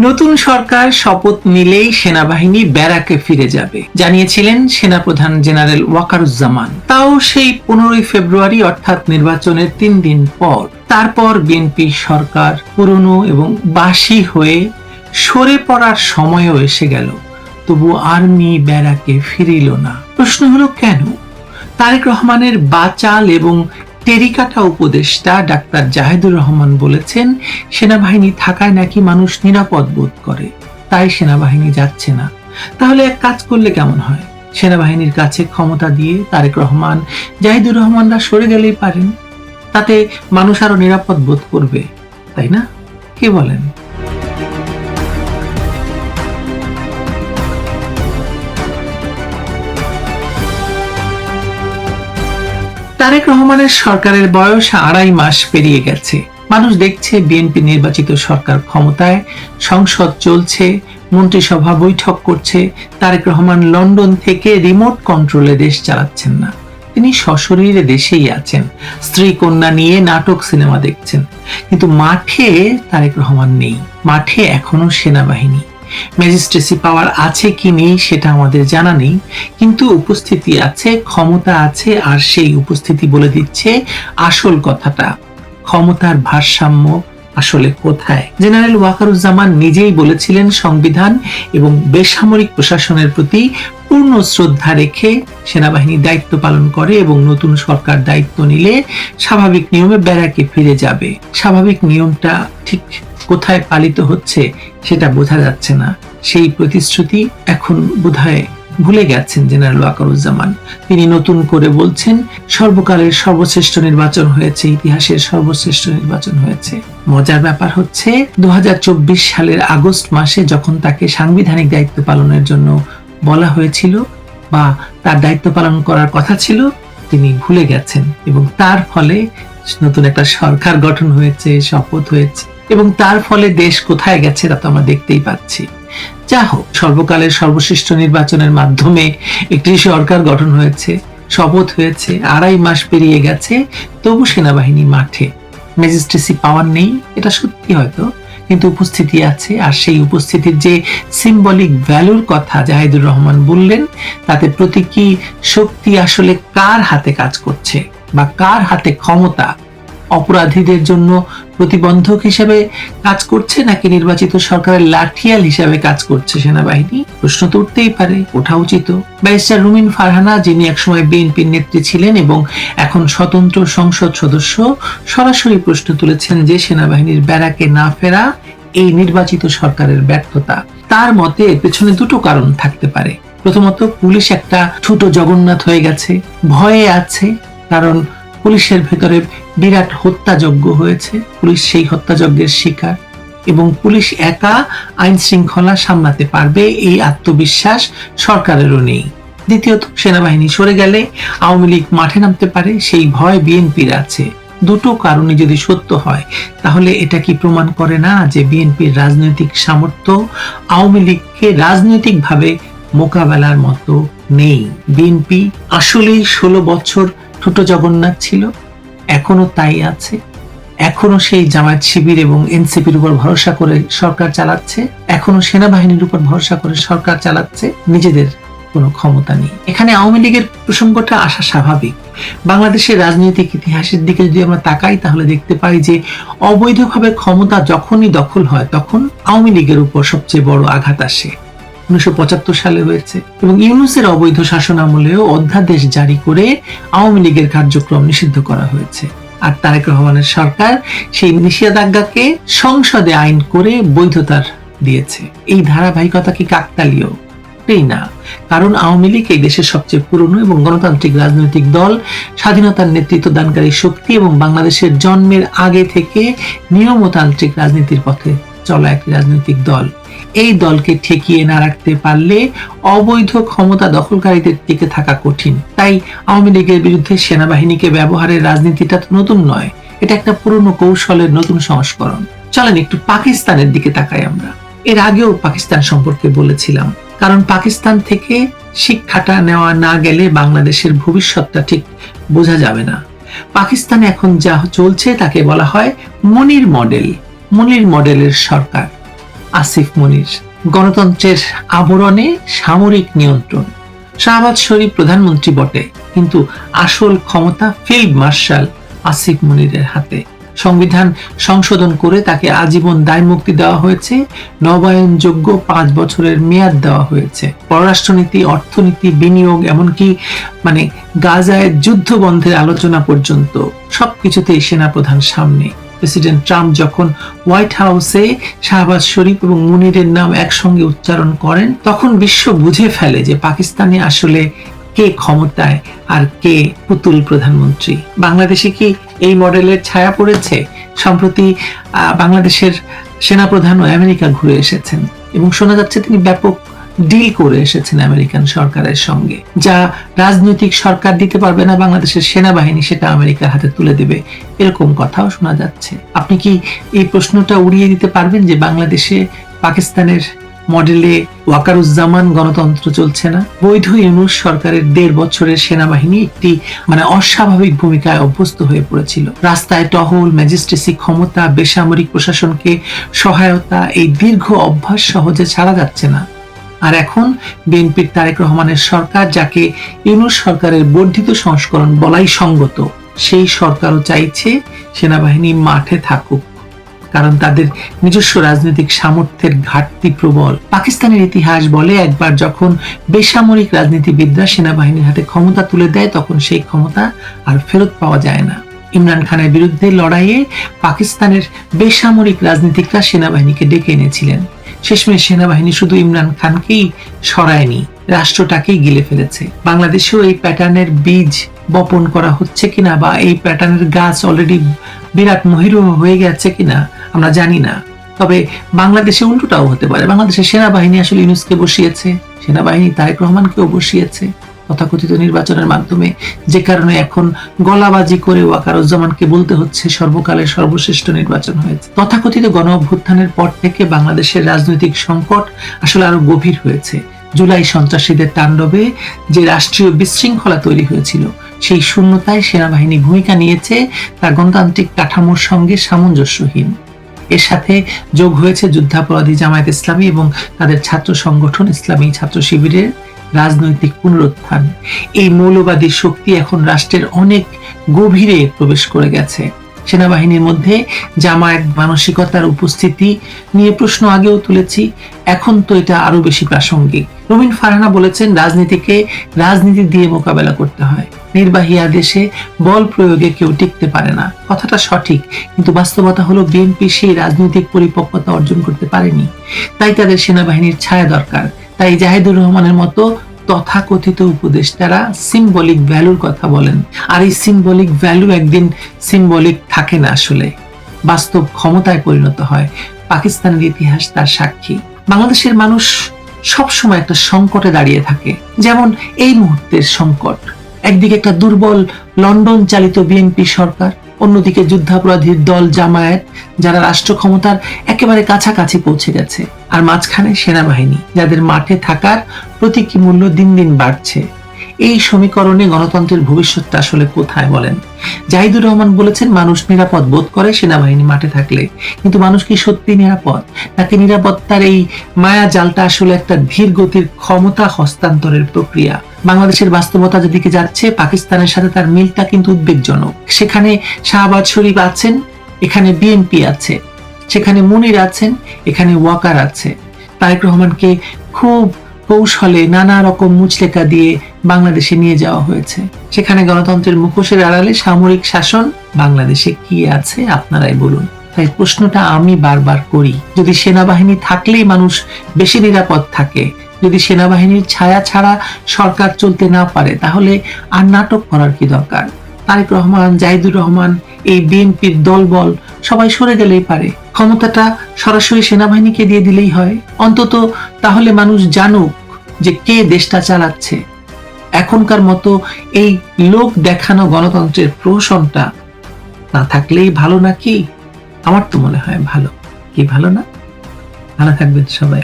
নতুন সরকার শপথ নিলেই সেনাবাহিনী ব্যারাকে ফিরে যাবে জানিয়েছিলেন সেনাপ্রধান জেনারেল ওয়াকারুজ্জামান। তাও সেই 15 ফেব্রুয়ারি অর্থাৎ নির্বাচনের 3 দিন পর। তারপর বিএনপি সরকার পুরনো এবং বাসি হয়ে সরে পড়ার সময়ও এসে গেল, তবু আর্মি ব্যারাকে ফিরিল না। প্রশ্ন হলো কেন? তারেক রহমানের বাচাল এবং টেরিকাটা উপদেষ্টা ডাক্তার জাহিদুর রহমান বলেছেন, সেনাবাহিনী থাকায় নাকি মানুষ নিরাপদ বোধ করে, তাই সেনাবাহিনী যাচ্ছে না। তাহলে এক কাজ করলে কেমন হয়? সেনাবাহিনীর কাছে ক্ষমতা দিয়ে তারেক রহমান, জাহিদুর রহমানরা সরে গেলেই পারেন, তাতে মানুষ আরো নিরাপদ বোধ করবে, তাই না? কে বলেন? তারেক রহমানের সরকারের বয়স 2.5 মাস পেরিয়ে গেছে। মানুষ দেখছে বিএনপি নির্বাচিত সরকার ক্ষমতায়, সংসদ চলছে, মন্ত্রিসভা বৈঠক করছে। তারেক রহমান লন্ডন থেকে রিমোট কন্ট্রোলে দেশ চালাচ্ছেন না, তিনি সশরীরে দেশেই আছেন, স্ত্রী কন্যা নিয়ে নাটক সিনেমা দেখছেন। কিন্তু মাঠে তারেক রহমান নেই, মাঠে এখনো সেনাবাহিনী। ম্যাজিস্ট্রেসি পাওয়ার আছে কি নেই সেটা আমাদের জানা নেই, কিন্তু উপস্থিতি আছে, ক্ষমতা আছে, আর সেই উপস্থিতি বলে দিচ্ছে আসল কথাটা, ক্ষমতার ভারসাম্য আসলে কোথায়। জেনারেল ওয়াকারুজ্জামান নিজেই বলেছিলেন, সংবিধান এবং বেসামরিক প্রশাসনের প্রতি পূর্ণ শ্রদ্ধা রেখে সেনাবাহিনী দায়িত্ব পালন করে এবং নতুন সরকার দায়িত্ব নিলে স্বাভাবিক নিয়মে ব্যারাকে ফিরে যাবে। স্বাভাবিক নিয়মটা ঠিক কোথায় পালিত হচ্ছে সেটা বোঝা যাচ্ছে না। সেই প্রতিশ্রুতি এখন বোধহয় ভুলে গেছেন জেনারেল ওয়াকারুজ্জামান। তিনি নতুন করে বলছেন, সর্বকালের সর্বশ্রেষ্ঠ নির্বাচন হয়েছে, ইতিহাসের সর্বশ্রেষ্ঠ নির্বাচন হয়েছে। মজার ব্যাপার হচ্ছে 2024 সালের আগস্ট মাসে যখন তাকে সাংবিধানিক দায়িত্ব পালনের জন্য বলা হয়েছিল বা তার দায়িত্ব পালন করার কথা ছিল, তিনি ভুলে গেছেন এবং তার ফলে নতুন একটা সরকার গঠন হয়েছে, শপথ হয়েছে এবং তার ফলে দেশ কোথায় গেছে তা তো আমরা দেখতেই পাচ্ছি। যা হোক, সর্বকালের সর্বশ্রেষ্ঠ নির্বাচনের মাধ্যমে একটি সরকার গঠন হয়েছে, শপথ হয়েছে, 2.5 মাস পেরিয়ে গেছে, তবু সেনাবাহিনী মাঠে। ম্যাজিস্ট্রেসি পাওয়ার নেই, এটা সত্যি হয়তো, কিন্তু উপস্থিতি আছে। আর সেই উপস্থিতির যে সিম্বলিক ভ্যালুর কথা জাহিদুর রহমান বললেন, তাতে প্রতীকী শক্তি আসলে কার হাতে কাজ করছে বা কার হাতে ক্ষমতা? অপরাধীদের জন্য প্রতিবন্ধক হিসেবে কাজ করছে নাকি নির্বাচিত সরকারের লাঠিয়াল হিসেবে কাজ করছে সেনাবাহিনী? প্রশ্ন তো উঠতেই পারে, ওঠা উচিত। ব্যারিস্টার রুমিন ফারহানা, যিনি একসময় বিএনপির নেত্রী ছিলেন এবং এখন স্বতন্ত্র সংসদ সদস্য, সরাসরি প্রশ্ন তুলেছেন যে সেনাবাহিনীর ব্যারাকে না ফেরা এই নির্বাচিত সরকারের ব্যর্থতা। তার মতে এর পেছনে দুটো কারণ থাকতে পারে। প্রথমত, পুলিশ একটা ছোট জগন্নাথ হয়ে গেছে, ভয়ে আছে, কারণ পুলিশের ভেতরে বিরাট হত্যাযজ্ঞ হয়েছে, পুলিশ সেই হত্যাযজ্ঞের শিকার এবং পুলিশ একা আইন শৃঙ্খলা সামলাতে পারবে এই আত্মবিশ্বাস সরকারেরও নেই। দ্বিতীয়ত, সেনাবাহিনী সরে গেলে আওয়ামী লীগ মাঠে নামতে পারে, সেই ভয় বিএনপির আছে। দুটো কারণে যদি সত্য হয়, তাহলে এটা কি প্রমাণ করে না যে বিএনপির রাজনৈতিক সামর্থ্য আওয়ামী লীগকে রাজনৈতিকভাবে মোকাবেলার মতো নেই? বিএনপি আসলেই 16 বছর ছোট জগন্নাথ ছিল, এখনো তাই আছে, এখনো সেই জামায়াত শিবির এবং এনসিপির উপর ভরসা করে সরকার চালাচ্ছে, এখনো সেনাবাহিনীর উপর ভরসা করে সরকার চালাচ্ছে, নিজেদের কোনো ক্ষমতা নেই। এখানে আওয়ামী লীগের প্রসঙ্গটা আসা স্বাভাবিক। বাংলাদেশের রাজনৈতিক ইতিহাসের দিকে যদি আমরা তাকাই, তাহলে দেখতে পাই যে অবৈধভাবে ক্ষমতা যখনই দখল হয়, তখন আওয়ামী লীগের উপর সবচেয়ে বড় আঘাত আসে। 1975 সালে হয়েছে এবং ইউনূসের অবৈধ শাসন আমলেও অধ্যাদেশ জারি করে আওয়ামী লীগের কার্যক্রম নিষিদ্ধ করা হয়েছে। আর তারেক রহমানের সরকার সেই নিষেধাজ্ঞাকে সংসদে আইন করে বৈধতার দিয়েছে। এই ধারাবাহিকতা কি কাকতালীয়? না, কারণ আওয়ামী লীগ এই দেশের সবচেয়ে পুরনো এবং গণতান্ত্রিক রাজনৈতিক দল, স্বাধীনতার নেতৃত্ব দানকারী শক্তি এবং বাংলাদেশের জন্মের আগে থেকে নিয়মতান্ত্রিক রাজনীতির পথে চলা একটি রাজনৈতিক দল। এই দলকে ঠেকিয়ে না রাখতে পারলে অবৈধ ক্ষমতা দখলকারীদের টিকে থাকা কঠিন। তাই আওয়ামী লীগের বিরুদ্ধে সেনাবাহিনীকে ব্যবহারের রাজনীতিটা নতুন নয়, এটা একটা পুরনো কৌশলের নতুন সংস্করণ। চলেন একটু পাকিস্তানের দিকে তাকাই আমরা। এর আগেও পাকিস্তান সম্পর্কে বলেছিলাম, কারণ পাকিস্তান থেকে শিক্ষাটা নেওয়া না গেলে বাংলাদেশের ভবিষ্যৎটা ঠিক বোঝা যাবে না। পাকিস্তানে এখন যা চলছে তাকে বলা হয় মনির মডেল, মনির মডেলের সরকার। আসিফ মনির। গণতন্ত্রের আবরণে সামরিক নিয়ন্ত্রণ। শাহবাজ শরীফ প্রধানমন্ত্রী বটে, কিন্তু আসল ক্ষমতা ফিল্ড মার্শাল আসিফ মনিরের হাতে। সংবিধান সংশোধন করে তাকে আজীবন দায়মুক্তি দেওয়া হয়েছে, নবায়নযোগ্য 5 বছরের মেয়াদ দেওয়া হয়েছে। পররাষ্ট্রনীতি, অর্থনীতি, বিনিয়োগ, এমনকি গাজায় যুদ্ধ বন্ধের আলোচনা পর্যন্ত সবকিছুতেই সেনাপ্রধান সামনে। প্রেসিডেন্ট ট্রাম্প যখন হোয়াইট হাউসে শাহবাজ শরীফ এবং মুনিরের নাম একসঙ্গে উচ্চারণ করেন, তখন বিশ্ব বুঝে ফেলে যে পাকিস্তানে আসলে কে ক্ষমতায় আর কে পুতুল প্রধানমন্ত্রী। বাংলাদেশে কি এই মডেলের ছায়া পড়েছে? সম্প্রতি বাংলাদেশের সেনাপ্রধানও আমেরিকা ঘুরে এসেছেন এবং শোনা যাচ্ছে তিনি ব্যাপক ডিল করে এসেছেন আমেরিকান সরকারের সঙ্গে। যা রাজনৈতিক সরকার দিতে পারবে না বাংলাদেশের সেনাবাহিনী, সেটা আমেরিকার হাতে তুলে দেবে, এরকম কথাও শোনা যাচ্ছে। আপনি কি এই প্রশ্নটা উড়িয়ে দিতে পারবেন যে বাংলাদেশে পাকিস্তানের মডেলে ওয়াকারুজ্জামান গণতন্ত্র চলছে না? বৈধ ইউনূস সরকারের 1.5 বছরের সেনাবাহিনী একটি অস্বাভাবিক ভূমিকায় অভ্যস্ত হয়ে পড়েছিল। রাস্তায় টহল, ম্যাজিস্ট্রেসি ক্ষমতা, বেসামরিক প্রশাসনকে সহায়তা, এই দীর্ঘ অভ্যাস সহজে ছাড়া যাচ্ছে না। আর এখন বিএনপির তারেক রহমানের সরকার, যাকে ইউনূস সরকারের বর্ধিত সংস্করণ বলাই সঙ্গত, সেই সরকারও চাইছে সেনাবাহিনী মাঠে থাকুক, কারণ তাদের নিজস্ব রাজনৈতিক সামর্থ্যের ঘাটতি প্রবল। পাকিস্তানের ইতিহাস বলে, একবার যখন বেসামরিক রাজনীতিবিদরা সেনাবাহিনীর হাতে ক্ষমতা তুলে দেয়, তখন সেই ক্ষমতা আর ফেরত পাওয়া যায় না। ইমরান খানের বিরুদ্ধে লড়াইয়ে পাকিস্তানের বেসামরিক রাজনীতিকরা সেনাবাহিনীকে ডেকে এনেছিলেন। শেষমেশ সেনাবাহিনী শুধু ইমরান খানকেই সরায়নি, রাষ্ট্রটাকেই গিলে ফেলেছে। বাংলাদেশেও এই প্যাটার্নের বীজ বপন করা হচ্ছে কিনা, বা এই প্যাটার্নের গাছ অলরেডি বিরাট মহিরু হয়ে গেছে কিনা আমরা জানি না। তবে বাংলাদেশে উল্টোটাও হতে পারে। বাংলাদেশের সেনাবাহিনী আসলে ইউনূসকে বসিয়েছে, সেনাবাহিনী তারেক রহমানকেও বসিয়েছে তথাকথিত নির্বাচনের মাধ্যমে, যে কারণে এখন গলাবাজি করে ওয়াকারুজ্জামানকে বলতে হচ্ছে সর্বকালের সর্বশ্রেষ্ঠ নির্বাচন হয়েছে। তথাকথিত গণ অভ্যুত্থানের পর থেকে বাংলাদেশের রাজনৈতিক সংকট আসলে আরো গভীর হয়েছে। জুলাই সন্ত্রাসীদের তাণ্ডবে যে রাষ্ট্রীয় বিশৃঙ্খলা তৈরি হয়েছিল, সেই শূন্যতায় সেনাবাহিনী ভূমিকা নিয়েছে তা গণতান্ত্রিক কাঠামোর সঙ্গে সামঞ্জস্যহীন। এর সাথে যোগ হয়েছে যুদ্ধাপরাধী জামায়াত ইসলামী এবং তাদের ছাত্র সংগঠন ইসলামী ছাত্র শিবিরের রাজনৈতিক পুনরুত্থান। এই মৌলবাদী শক্তি এখন রাষ্ট্রের অনেক গভীরে প্রবেশ করে গেছে। সেনাবাহিনীর মধ্যে জামায়াত মানসিকতার উপস্থিতি নিয়ে প্রশ্ন আগেও তুলেছি, এখন তো এটা আরো বেশি প্রাসঙ্গিক। রুমিন ফারহানা বলেছেন, রাজনীতিকে রাজনীতি দিয়ে মোকাবেলা করতে হয়, নির্বাহী আদেশে বল প্রয়োগে কেউ টিকতে পারে না। কথাটা সঠিক, কিন্তু বাস্তবতা হলো বিএনপি সেই রাজনৈতিক পরিপক্কতা অর্জন করতে পারেনি। তাই তাদের সেনাবাহিনীর ছায়া দরকার। তাই জাহিদুর রহমানের মতো তথাকথিত উপদেষ্টারা সিম্বলিক ভ্যালুর কথা বলেন, আর এই সিম্বলিক ভ্যালু একদিন সিম্বলিক থাকে না, আসলে বাস্তব ক্ষমতায় পরিণত হয়। পাকিস্তানের ইতিহাস তার সাক্ষী। বাংলাদেশের মানুষ সবসময় একটা সংকটে দাঁড়িয়ে থাকে, যেমন এই মুহূর্তের সংকট। একদিকে একটা দুর্বল লন্ডন চালিত বিএনপি সরকার, অন্যদিকে যুদ্ধাপরাধীর দল জামায়াত, যারা রাষ্ট্র ক্ষমতার একেবারে কাছাকাছি পৌঁছে গেছে, আর মাঝখানে সেনাবাহিনী, যাদের মাঠে থাকার প্রতীকী মূল্য দিন দিন বাড়ছে। এই সমীকরণে গণতন্ত্রের ভবিষ্যৎটা আসলে কোথায় বলেন? জাহিদুর রহমান বলেছেন, মানুষ নিরাপদ বোধ করে সেনাবাহিনী মাঠে থাকলে, কিন্তু মানুষ কি সত্যি নিরাপদ? নাকি নিরাপত্তার এই মায়া জালটা আসলে একটা ধীর গতির ক্ষমতা হস্তান্তরের প্রক্রিয়া? বাংলাদেশের বাস্তবতা যেদিকে যাচ্ছে, পাকিস্তানের সাথে তার মিলটা কিন্তু উদ্বেগজনক। সেখানে শাহবাজ শরীফ আছেন, এখানে বিএনপি আছে, সেখানে মুনির আছেন, এখানে ওয়াকার আছে। তারেক রহমানকে খুব কৌশলে নানা রকম মুচলেকা দিয়ে বাংলাদেশে নিয়ে যাওয়া হয়েছে। সেখানে গণতন্ত্রের মুখোশের আড়ালে সামরিক শাসন। বাংলাদেশে কি আছে আপনারাই বলুন। তাই প্রশ্নটা আমি বারবার করি, যদি সেনাবাহিনী থাকলেই মানুষ বেশি নিরাপদ থাকে, যদি সেনাবাহিনীর ছায়া ছাড়া সরকার চলতে না পারে, তাহলে আর নাটক করার কি দরকার? তারেক রহমান, জাহিদুর রহমান, এই বিএনপির দলবল সবাই সরে গেলেই পারে, ক্ষমতাটা সরাসরি সেনাবাহিনীকে দিয়ে দিলেই হয়। অন্তত তাহলে মানুষ জানুক যে কে দেশটা চালাচ্ছে। এখনকার মতো এই লোক দেখানো গণতন্ত্রের প্রহসনটা না থাকলেই ভালো নাকি? আমার তো মনে হয় ভালো। কি ভালো না? ভালো থাকবেন সবাই।